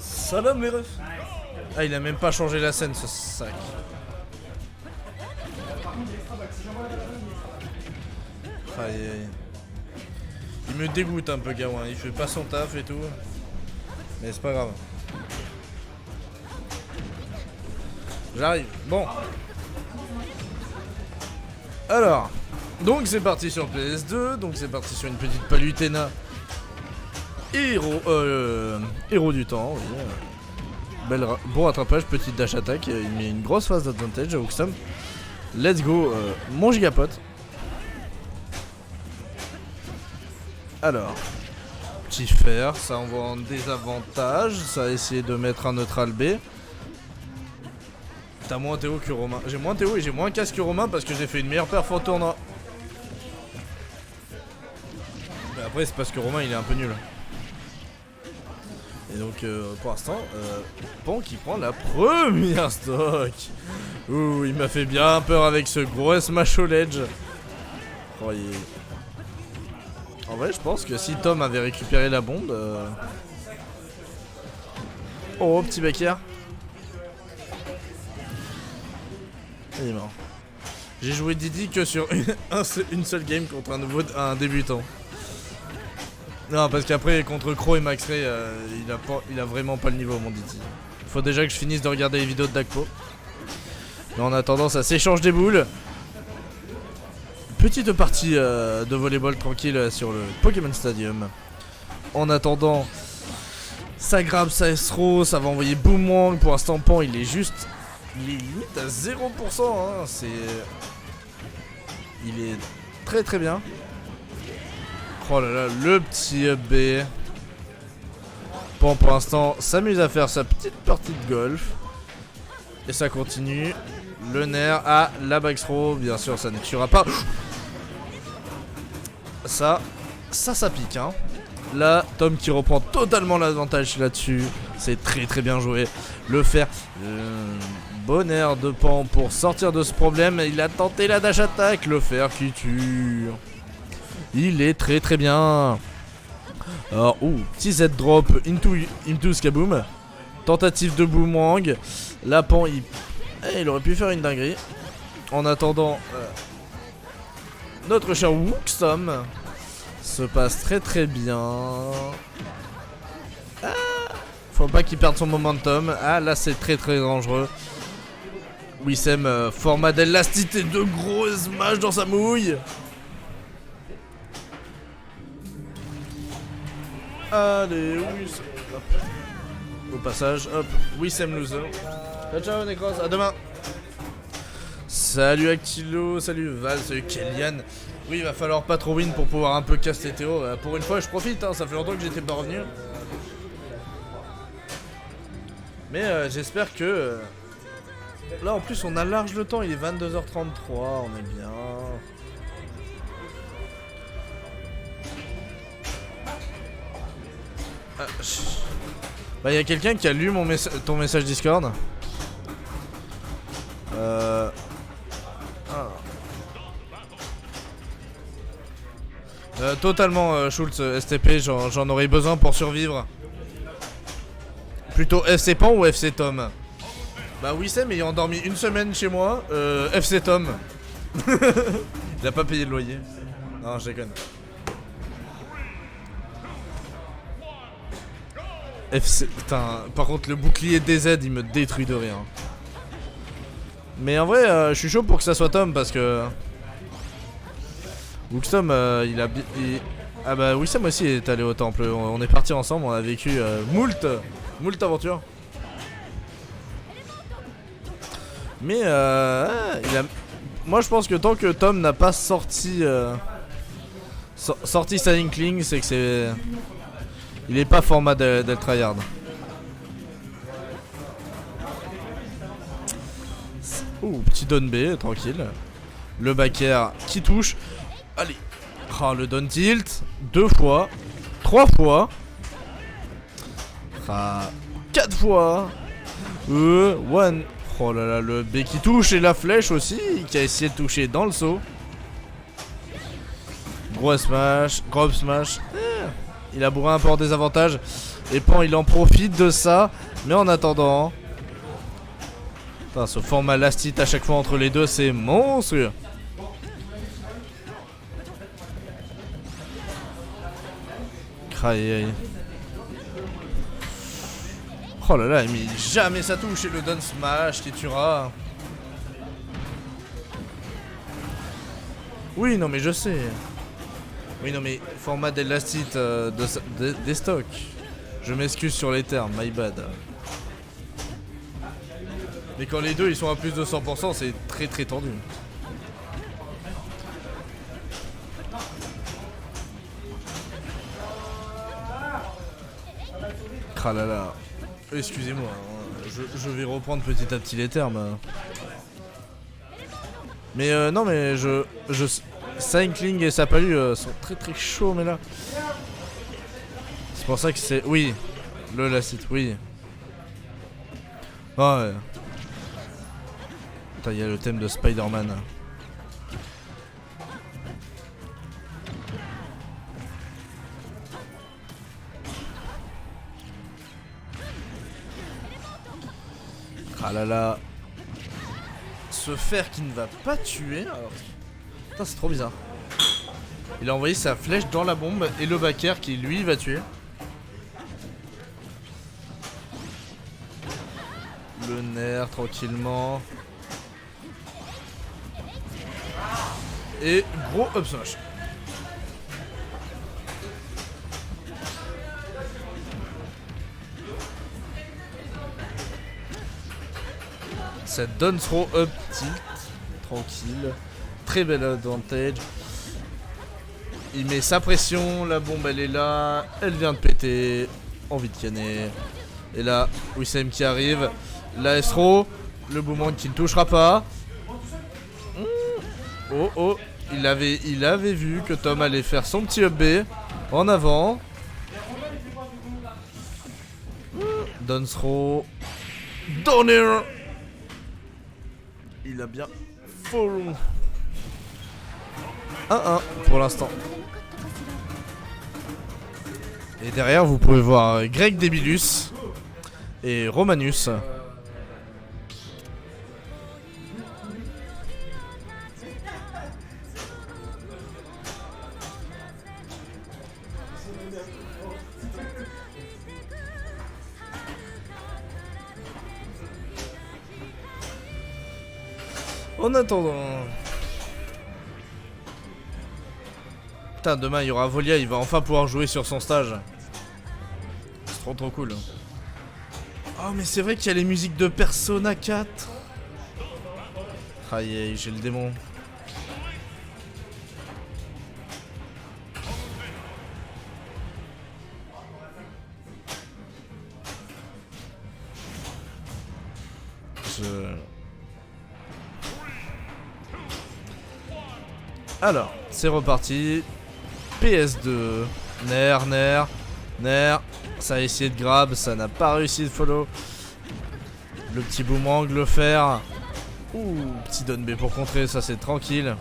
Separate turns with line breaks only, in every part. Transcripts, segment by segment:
Salam les refs. Ah, il a même pas changé la scène, ce sac. Aïe aïe. Il me dégoûte un peu, Gawain. Il fait pas son taf et tout. Mais c'est pas grave. J'arrive. Bon. Alors. Donc c'est parti sur PS2. Donc c'est parti sur une petite Palutena. Héros du temps, oui. Bon rattrapage, petite dash attack. Il met une grosse phase d'advantage à Uxum. Let's go, mon gigapote. Alors, petit fer, ça envoie en désavantage. Ça a essayé de mettre un neutral B. T'as moins Théo que Romain. J'ai moins Théo et j'ai moins casse que Romain parce que j'ai fait une meilleure perf au tournoi. Mais après, c'est parce que Romain il est un peu nul. Et donc pour l'instant, Pan qui prend la première stock. Ouh, il m'a fait bien peur avec ce gros smash au ledge. Oh, en vrai, je pense que si Tom avait récupéré la bombe... Oh, petit backer. Il est mort. J'ai joué Didi que sur une seule game contre un débutant. Non, parce qu'après, contre Crow et Max Ray, il a vraiment pas le niveau, mon Didi. Faut déjà que je finisse de regarder les vidéos de Dakpo. Mais en attendant, ça s'échange des boules. Petite partie de volleyball tranquille sur le Pokémon Stadium. En attendant, ça grab, ça S-Row, ça va envoyer Boomwang. Pour l'instant, Pan, il est juste... Il est limite à 0%, hein. C'est... Il est très très bien. Oh là là, le petit B. Pan, pour l'instant, s'amuse à faire sa petite partie de golf. Et ça continue. Le nerf à la backthrow. Bien sûr, ça ne tuera pas. Ça pique, hein. Là, Tom qui reprend totalement l'avantage là-dessus. C'est très très bien joué. Le fer. Bon air de Pan pour sortir de ce problème. Il a tenté la dash attack. Le fer qui tue. Il est très très bien. Alors, petit Z drop into Skaboom. Tentative de Boomwang. Là, Pan, il aurait pu faire une dinguerie. En attendant, notre cher Wuxtom se passe très très bien. Ah, faut pas qu'il perde son momentum. Ah, là, c'est très très dangereux. Wissem, format d'élasticité de gros smash dans sa mouille. Allez, Wissem. Au passage, hop, Wissem loser. Ciao, ciao, Necros, à demain. Salut Actilo, salut Val, salut Kellyanne. Oui, il va falloir pas trop win pour pouvoir un peu casser Théo. Pour une fois, je profite, hein, ça fait longtemps que j'étais pas revenu. Mais j'espère que... Là, en plus, on a large le temps, il est 22h33, on est bien. Bah, y a quelqu'un qui a lu ton message Discord. Totalement, Schultz, STP, j'en aurais besoin pour survivre. Plutôt FC Pan ou FC Tom? Bah Wissem ayant dormi une semaine chez moi, FC Tom. Il a pas payé le loyer. Non, je déconne. FC... Putain, par contre le bouclier DZ il me détruit de rien. Mais en vrai, je suis chaud pour que ça soit Tom parce que... Wuxtom, il a... Ah bah Wissem aussi est allé au temple, on est partis ensemble, on a vécu moult aventures. Mais moi je pense que tant que Tom n'a pas sorti sa Inkling, c'est que c'est... Il est pas format d'être tryhard. Petit down B, tranquille. Le backer qui touche. Allez. Oh, le down tilt. 2 fois. 3 fois. 4 fois. One. Oh là là, le B qui touche et la flèche aussi, qui a essayé de toucher dans le saut. Gros smash, gros smash. Il a bourré un peu en désavantage. Et Pan il en profite de ça. Mais en attendant... Putain, ce format last-hit à chaque fois entre les deux, c'est monstrueux. Aïe aïe. Oh là là, mais jamais ça touche. Et le down smash qui tuera. Oui, non mais je sais. Oui, non mais format des last-hit des stocks. Je m'excuse sur les termes, my bad. Mais quand les deux ils sont à plus de 100%, c'est très très tendu. Ah là là. Excusez-moi, hein. Je vais reprendre petit à petit les termes. Mais non mais Sainkling et Sapalu sont très très chauds mais là. C'est pour ça que c'est... Oui. Le last-hit, oui. Ouais. Putain, il y a le thème de Spider-Man. Ah là là. Ce fer qui ne va pas tuer. Alors... Putain, c'est trop bizarre. Il a envoyé sa flèche dans la bombe et le backer qui lui va tuer. Le nerf tranquillement. Et gros up smash. Ça donne throw up tilt. Tranquille. Très belle advantage. Il met sa pression. La bombe elle est là. Elle vient de péter. Envie de canner. Et là, Wissem qui arrive. La S-throw. Le boomerang qui ne touchera pas. Oh oh. Il avait vu que Tom allait faire son petit up B. En avant. Down throw. Downer. Il a bien full 1-1 pour l'instant. Et derrière vous pouvez voir Greg Debilus et Romanus. En attendant... Putain, demain il y aura Volia, il va enfin pouvoir jouer sur son stage. C'est trop trop cool. Oh mais c'est vrai qu'il y a les musiques de Persona 4. Aïe aïe, j'ai le démon. Alors, c'est reparti. PS2. Nair. Ça a essayé de grab, ça n'a pas réussi de follow. Le petit boomerang, le fer. Ouh, petit down B pour contrer, ça c'est tranquille.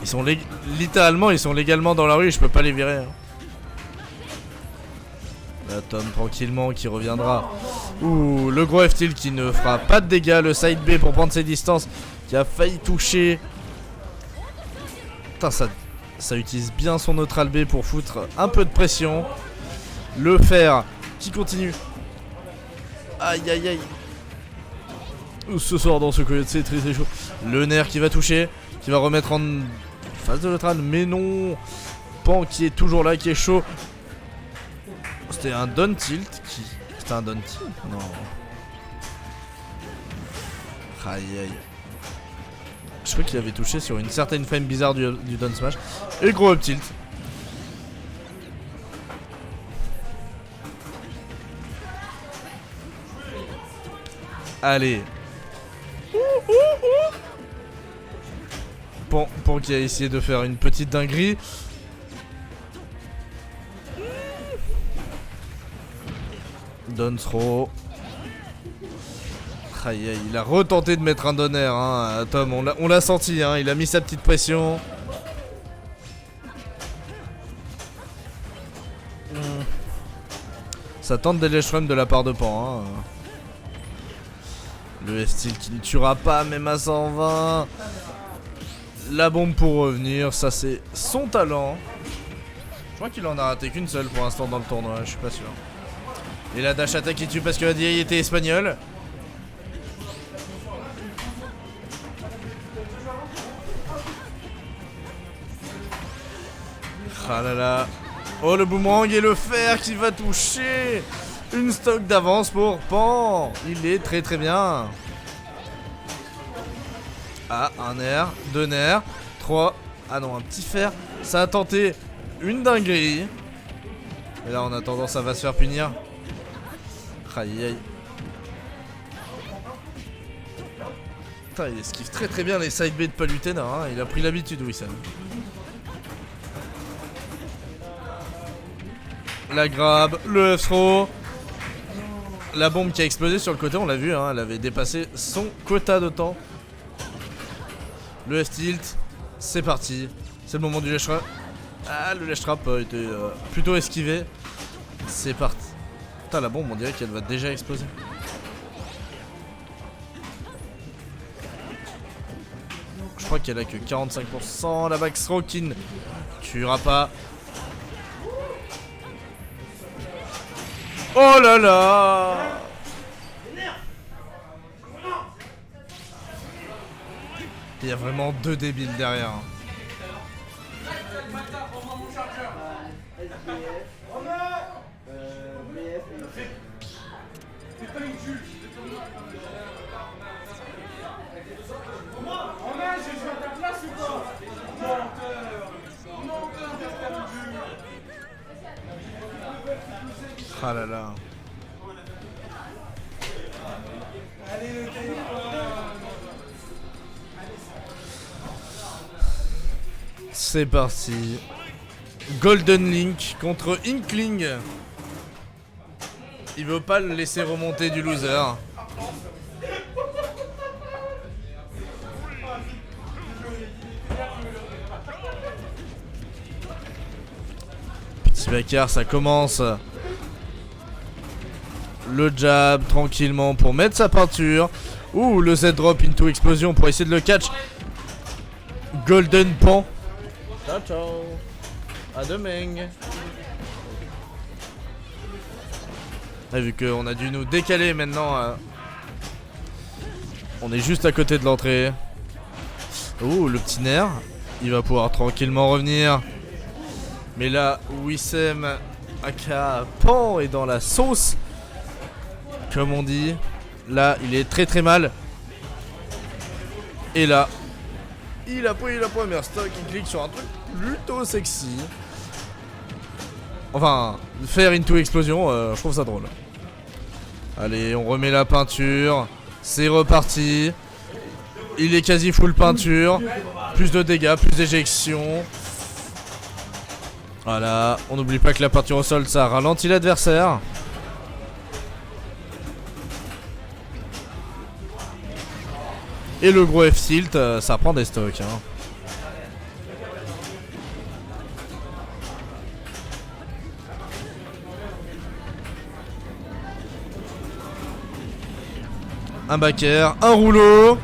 Ils sont littéralement, ils sont légalement dans la rue, je peux pas les virer. Hein. Là, Tom tranquillement qui reviendra. Ouh, le gros F-tilt qui ne fera pas de dégâts. Le side B pour prendre ses distances. Qui a failli toucher. Putain, ça utilise bien son neutral B pour foutre un peu de pression. Le fer qui continue. Aïe aïe aïe. Ce soir dans ce coyote c'est très très chaud. Le nerf qui va toucher. Qui va remettre en face de neutral. Mais non. Pan qui est toujours là, qui est chaud. C'était un down tilt qui... C'était un down tilt? Non. Aïe aïe. Je crois qu'il avait touché sur une certaine frame bizarre du down smash. Et gros up tilt. Allez. Pan qui a essayé de faire une petite dinguerie. Down throw. Aïe, aïe, il a retenté de mettre un donner, hein, Tom, on l'a senti, hein, il a mis sa petite pression. Ça tente des lèche-rums de la part de Pan, hein. Le F-Steel qui ne tuera pas, même à 120. La bombe pour revenir, ça c'est son talent. Je crois qu'il en a raté qu'une seule pour l'instant dans le tournoi, je suis pas sûr. Et la dash attack qui tue parce que la DI était espagnole. Ah là là. Oh, le boomerang et le fer qui va toucher. Une stock d'avance pour Pan. Il est très très bien. Ah, un nerf, deux nerfs, trois. Ah non, un petit fer. Ça a tenté une dinguerie. Et là, en attendant, ça va se faire punir. Aïe aïe. Putain, il esquive très très bien les side B de Palutena, hein. Il a pris l'habitude, Wissem. La grab, le F-throw. La bombe qui a explosé sur le côté, on l'a vu, hein, elle avait dépassé son quota de temps. Le F-tilt, c'est parti. C'est le moment du lèche-trap. Ah, le lèche-trap a été plutôt esquivé. C'est parti. Putain, la bombe, on dirait qu'elle va déjà exploser. Je crois qu'elle a que 45%. La backthrow qui ne tuera pas. Oh là là! Il y a vraiment deux débiles derrière. Ah là là. C'est parti. Golden Link contre Inkling. Il veut pas le laisser remonter du loser. Petit backer, ça commence. Le jab tranquillement pour mettre sa peinture. Ouh, le Z-drop into explosion pour essayer de le catch. Golden Pan. Ciao ciao. À demain. Et vu qu'on a dû nous décaler maintenant, on est juste à côté de l'entrée. Ouh, le petit nerf. Il va pouvoir tranquillement revenir. Mais là, Wissem aka Pan est dans la sauce. Comme on dit. Là, il est très très mal. Et là, il a pris la première stock. Il clique sur un truc plutôt sexy. Enfin, faire into explosion, je trouve ça drôle. Allez, on remet la peinture. C'est reparti. Il est quasi full peinture. Plus de dégâts, plus d'éjection. Voilà, on n'oublie pas que la peinture au sol, ça ralentit l'adversaire. Et le gros F-tilt, ça prend des stocks, hein. Un backer, un rouleau.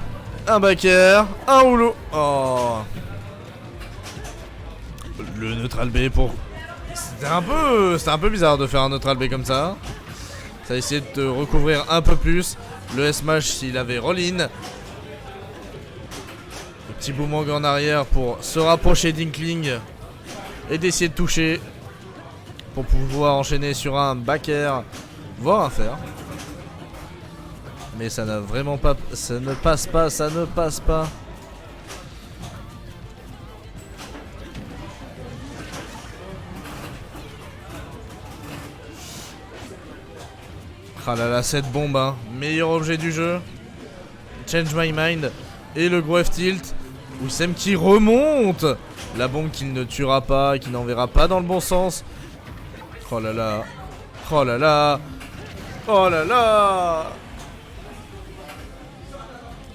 Un backer, un rouleau. Oh. Le neutral B pour... C'était un peu bizarre de faire un neutral B comme ça. Ça a essayé de te recouvrir un peu plus. Le S-Mash s'il avait roll-in. Le petit boomerang en arrière pour se rapprocher d'Inkling. Et d'essayer de toucher. Pour pouvoir enchaîner sur un backer. Voire un fer. Mais ça n'a vraiment pas... Ça ne passe pas, ça ne passe pas. Ah là là, cette bombe, hein. Meilleur objet du jeu. Change my mind. Et le gros F-tilt. Wissem qui remonte. La bombe qu'il ne tuera pas, qui n'enverra pas dans le bon sens. Oh là là. Oh là là. Oh là là.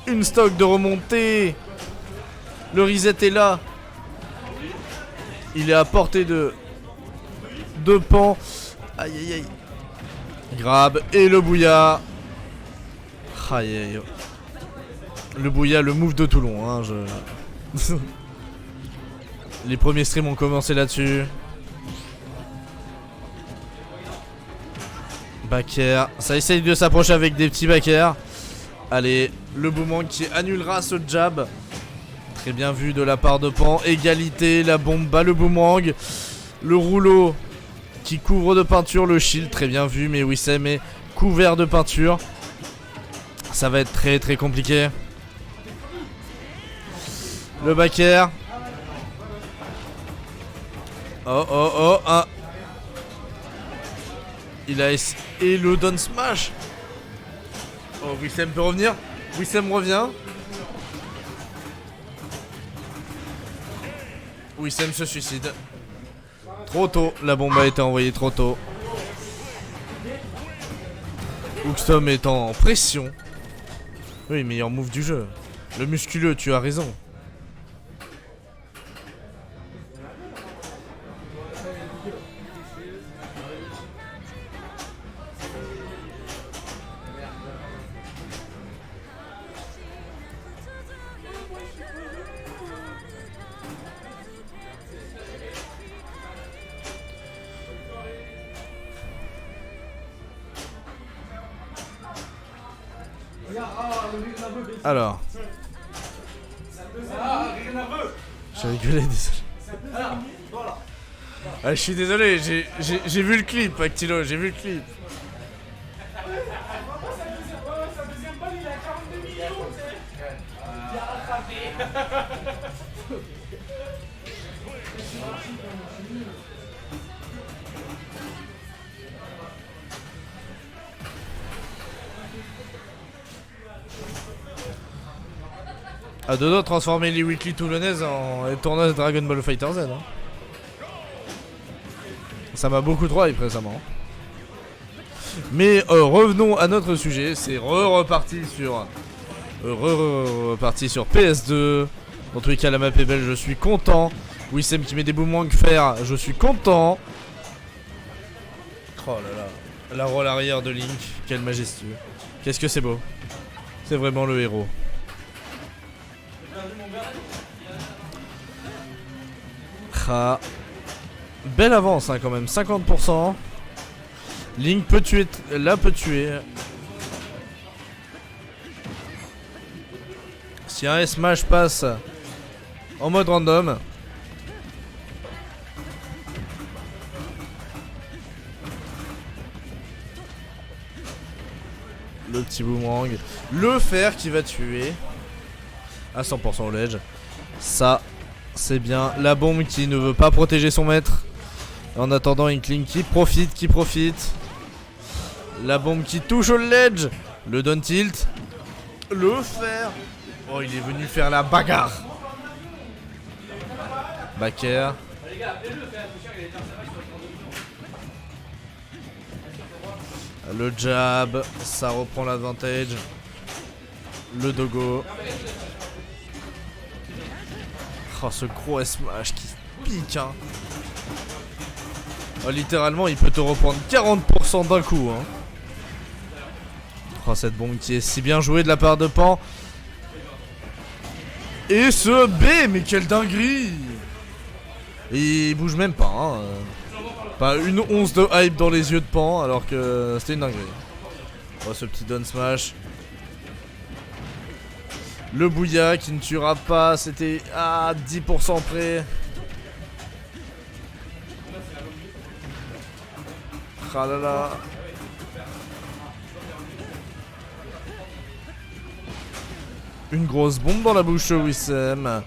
Une stock de remontée. Le reset est là. Il est à portée de pan. Aïe aïe aïe. Grab et le bouilla. Aïe aïe. Le bouilla, le move de Toulon hein, Les premiers streams ont commencé là-dessus. Backer, ça essaye de s'approcher avec des petits backers. Allez, le boomerang qui annulera ce jab. Très bien vu de la part de Pan. Égalité, la bombe bat le boomerang. Le rouleau qui couvre de peinture le shield. Très bien vu, mais Wissem est couvert de peinture. Ça va être très très compliqué. Le backer. Oh, ah. Il a et le down smash. Oh, Wissem peut revenir. Wissem revient. Wissem se suicide. Trop tôt. La bombe a été envoyée trop tôt. Uxtom est en pression. Oui, meilleur move du jeu. Le musculeux, tu as raison. Alors. J'ai rigolé, désolé. Ah, je suis désolé, j'ai vu le clip, Actilo, j'ai vu le clip. À deux doigts de transformer les weekly toulonnaises en tournoi de Dragon Ball Fighter Z. Hein. Ça m'a beaucoup trop hype récemment. Mais revenons à notre sujet. C'est reparti sur PS2. Dans tous les cas, la map est belle, je suis content. Wissem qui met des boomerangs fer, je suis content. Oh là là. La roll arrière de Link, quel majestueux. Qu'est-ce que c'est beau. C'est vraiment le héros. Ah. Belle avance hein, quand même, 50%. Link peut tuer, là peut tuer. Si un S-Smash passe en mode random. Le petit boomerang. Le fer qui va tuer. À 100% au ledge. Ça, c'est bien. La bombe qui ne veut pas protéger son maître. En attendant, Inkling qui profite. La bombe qui touche au ledge. Le down tilt. Le fer. Oh, il est venu faire la bagarre. Backer. Le jab. Ça reprend l'advantage. Le dogo. Oh, ce gros S-Smash qui pique hein. Oh, littéralement il peut te reprendre 40% d'un coup hein. Oh, cette bombe qui est si bien jouée de la part de Pan. Et ce B, mais quelle dinguerie. Et il bouge même pas hein. Pas une once de hype dans les yeux de Pan alors que c'était une dinguerie. Oh, ce petit down smash. Le bouilla qui ne tuera pas, c'était à 10% près. Ah là là. Une grosse bombe dans la bouche de Wissem.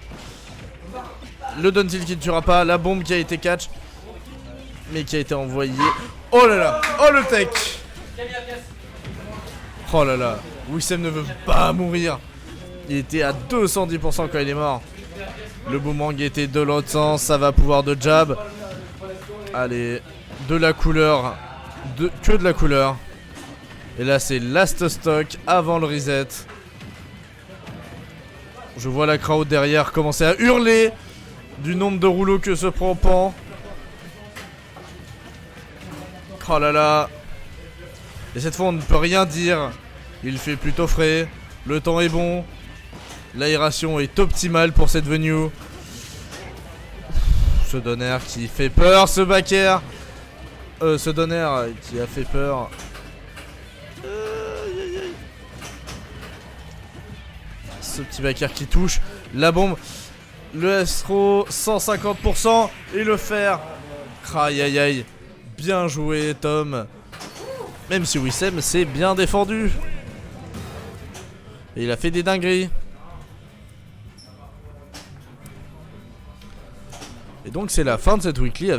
Le down tilt qui ne tuera pas, la bombe qui a été catch. Mais qui a été envoyée. Oh là là. Oh le tech. Oh là là. Wissem ne veut pas mourir. Il était à 210% quand il est mort. Le boomerang était de l'autre sens. Ça va pouvoir de jab. Allez. De la couleur. Que de la couleur. Et là c'est last stock avant le reset. Je vois la crowd derrière commencer à hurler du nombre de rouleaux que se prend Pan. Oh là là. Et cette fois on ne peut rien dire. Il fait plutôt frais. Le temps est bon. L'aération est optimale pour cette venue. Ce Donner qui fait peur, ce backer. Ce Donner qui a fait peur. Ce petit backer qui touche. La bombe. Le Astro, 150%. Et le fer. Aïe aïe aïe. Bien joué, Tom. Même si Wissem s'est bien défendu. Et il a fait des dingueries. Et donc c'est la fin de cette weekly avec